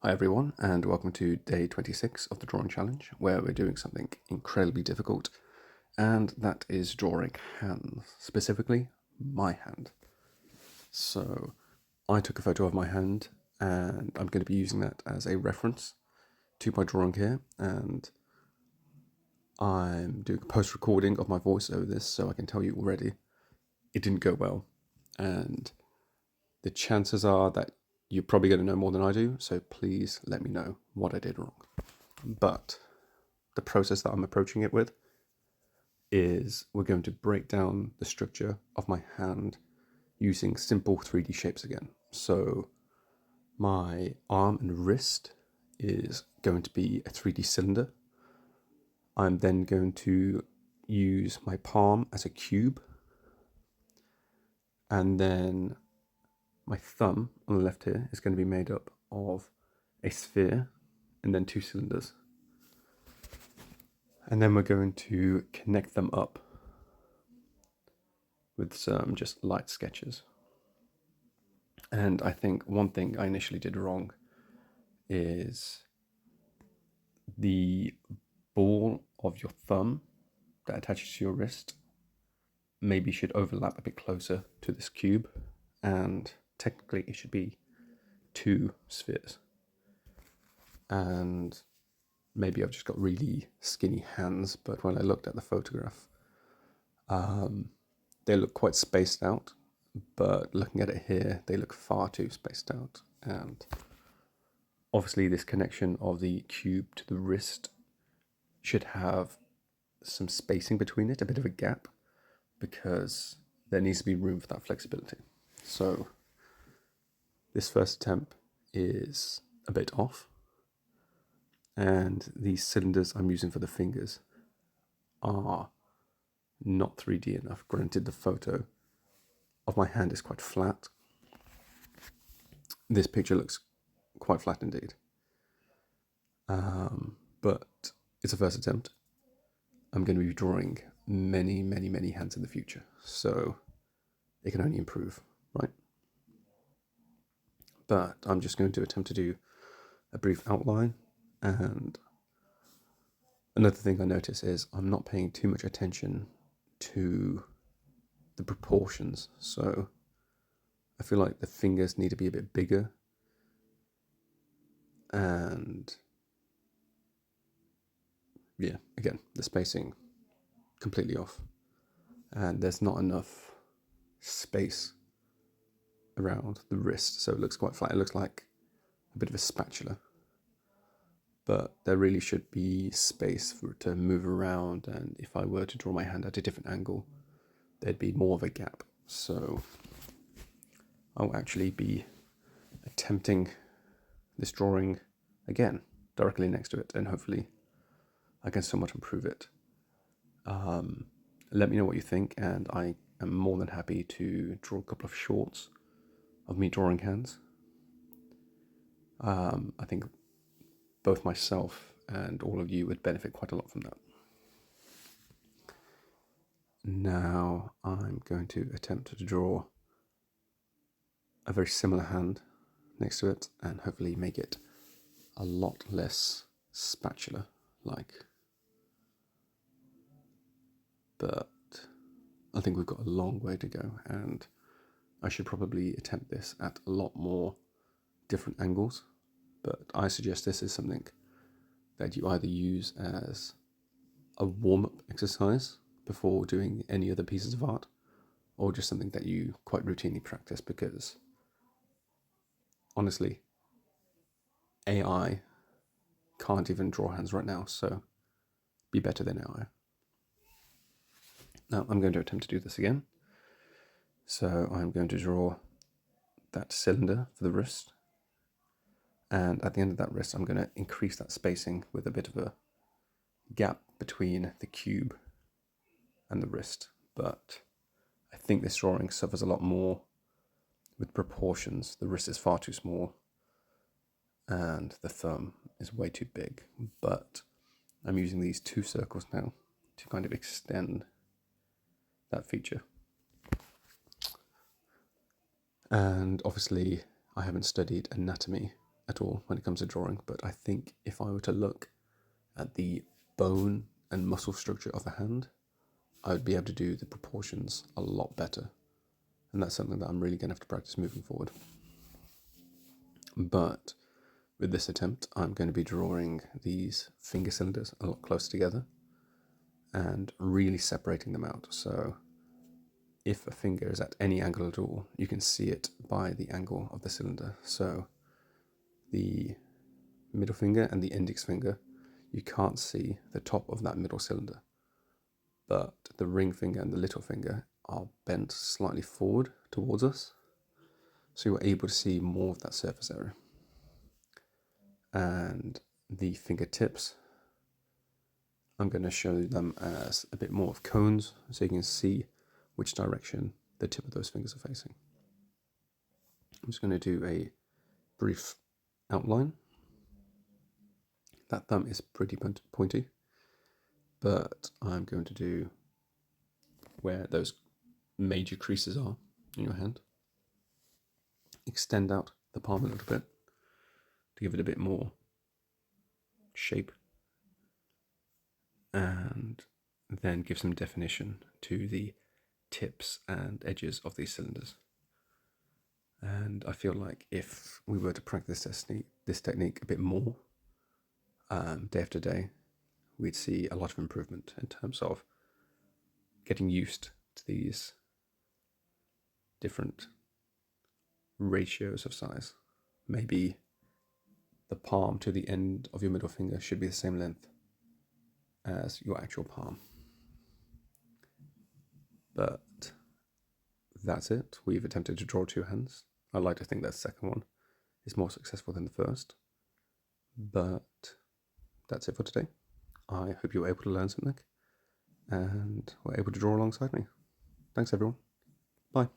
Hi everyone, and welcome to day 26 of the drawing challenge, where we're doing something incredibly difficult, and that is drawing hands, specifically my hand. So I took a photo of my hand, and I'm going to be using that as a reference to my drawing here, and I'm doing a post-recording of my voice over this, so I can tell you already it didn't go well, and the chances are that you're probably going to know more than I do, so please let me know what I did wrong. But the process that I'm approaching it with is we're going to break down the structure of my hand using simple 3D shapes again. So my arm and wrist is going to be a 3D cylinder. I'm then going to use my palm as a cube, and then my thumb on the left here is going to be made up of a sphere and then two cylinders. And then we're going to connect them up with some just light sketches. And I think one thing I initially did wrong is the ball of your thumb that attaches to your wrist maybe should overlap a bit closer to this cube, and technically it should be two spheres. And maybe I've just got really skinny hands, but when I looked at the photograph, they look quite spaced out, but looking at it here, they look far too spaced out. And obviously this connection of the cube to the wrist should have some spacing between it, a bit of a gap, because there needs to be room for that flexibility. So this first attempt is a bit off, and these cylinders I'm using for the fingers are not 3D enough. Granted, the photo of my hand is quite flat. This picture looks quite flat indeed. But it's a first attempt. I'm going to be drawing many hands in the future, so it can only improve, right? But I'm just going to attempt to do a brief outline. And another thing I notice is I'm not paying too much attention to the proportions. So I feel like the fingers need to be a bit bigger, and yeah, again, the spacing completely off, and there's not enough space around the wrist, so it looks quite flat. It looks like a bit of a spatula, but there really should be space for it to move around, and if I were to draw my hand at a different angle, there'd be more of a gap. So I'll actually be attempting this drawing again directly next to it, and hopefully I can somewhat improve it. Let me know what you think, and I am more than happy to draw a couple of shorts of me drawing hands. I think both myself and all of you would benefit quite a lot from that. Now I'm going to attempt to draw a very similar hand next to it, and hopefully make it a lot less spatula-like. But I think we've got a long way to go, and I should probably attempt this at a lot more different angles. But I suggest this is something that you either use as a warm-up exercise before doing any other pieces of art, or just something that you quite routinely practice, because honestly, AI can't even draw hands right now, so be better than AI. Now I'm going to attempt to do this again. So I'm going to draw that cylinder for the wrist, and at the end of that wrist I'm going to increase that spacing with a bit of a gap between the cube and the wrist. But I think this drawing suffers a lot more with proportions. The wrist is far too small and the thumb is way too big, but I'm using these two circles now to kind of extend that feature. And obviously I haven't studied anatomy at all when it comes to drawing, but I think if I were to look at the bone and muscle structure of the hand, I would be able to do the proportions a lot better. And that's something that I'm really going to have to practice moving forward. But with this attempt, I'm going to be drawing these finger cylinders a lot closer together and really separating them out. So if a finger is at any angle at all, you can see it by the angle of the cylinder. So the middle finger and the index finger, you can't see the top of that middle cylinder. But the ring finger and the little finger are bent slightly forward towards us. So you're able to see more of that surface area. And the fingertips, I'm going to show them as a bit more of cones so you can see which direction the tip of those fingers are facing. I'm just going to do a brief outline. That thumb is pretty pointy, but I'm going to do where those major creases are in your hand. Extend out the palm a little bit to give it a bit more shape, and then give some definition to the tips and edges of these cylinders. And I feel like if we were to practice this technique a bit more, day after day, we'd see a lot of improvement in terms of getting used to these different ratios of size. Maybe the palm to the end of your middle finger should be the same length as your actual palm. But that's it. We've attempted to draw two hands. I like to think that second one is more successful than the first. But that's it for today. I hope you were able to learn something and were able to draw alongside me. Thanks, everyone. Bye.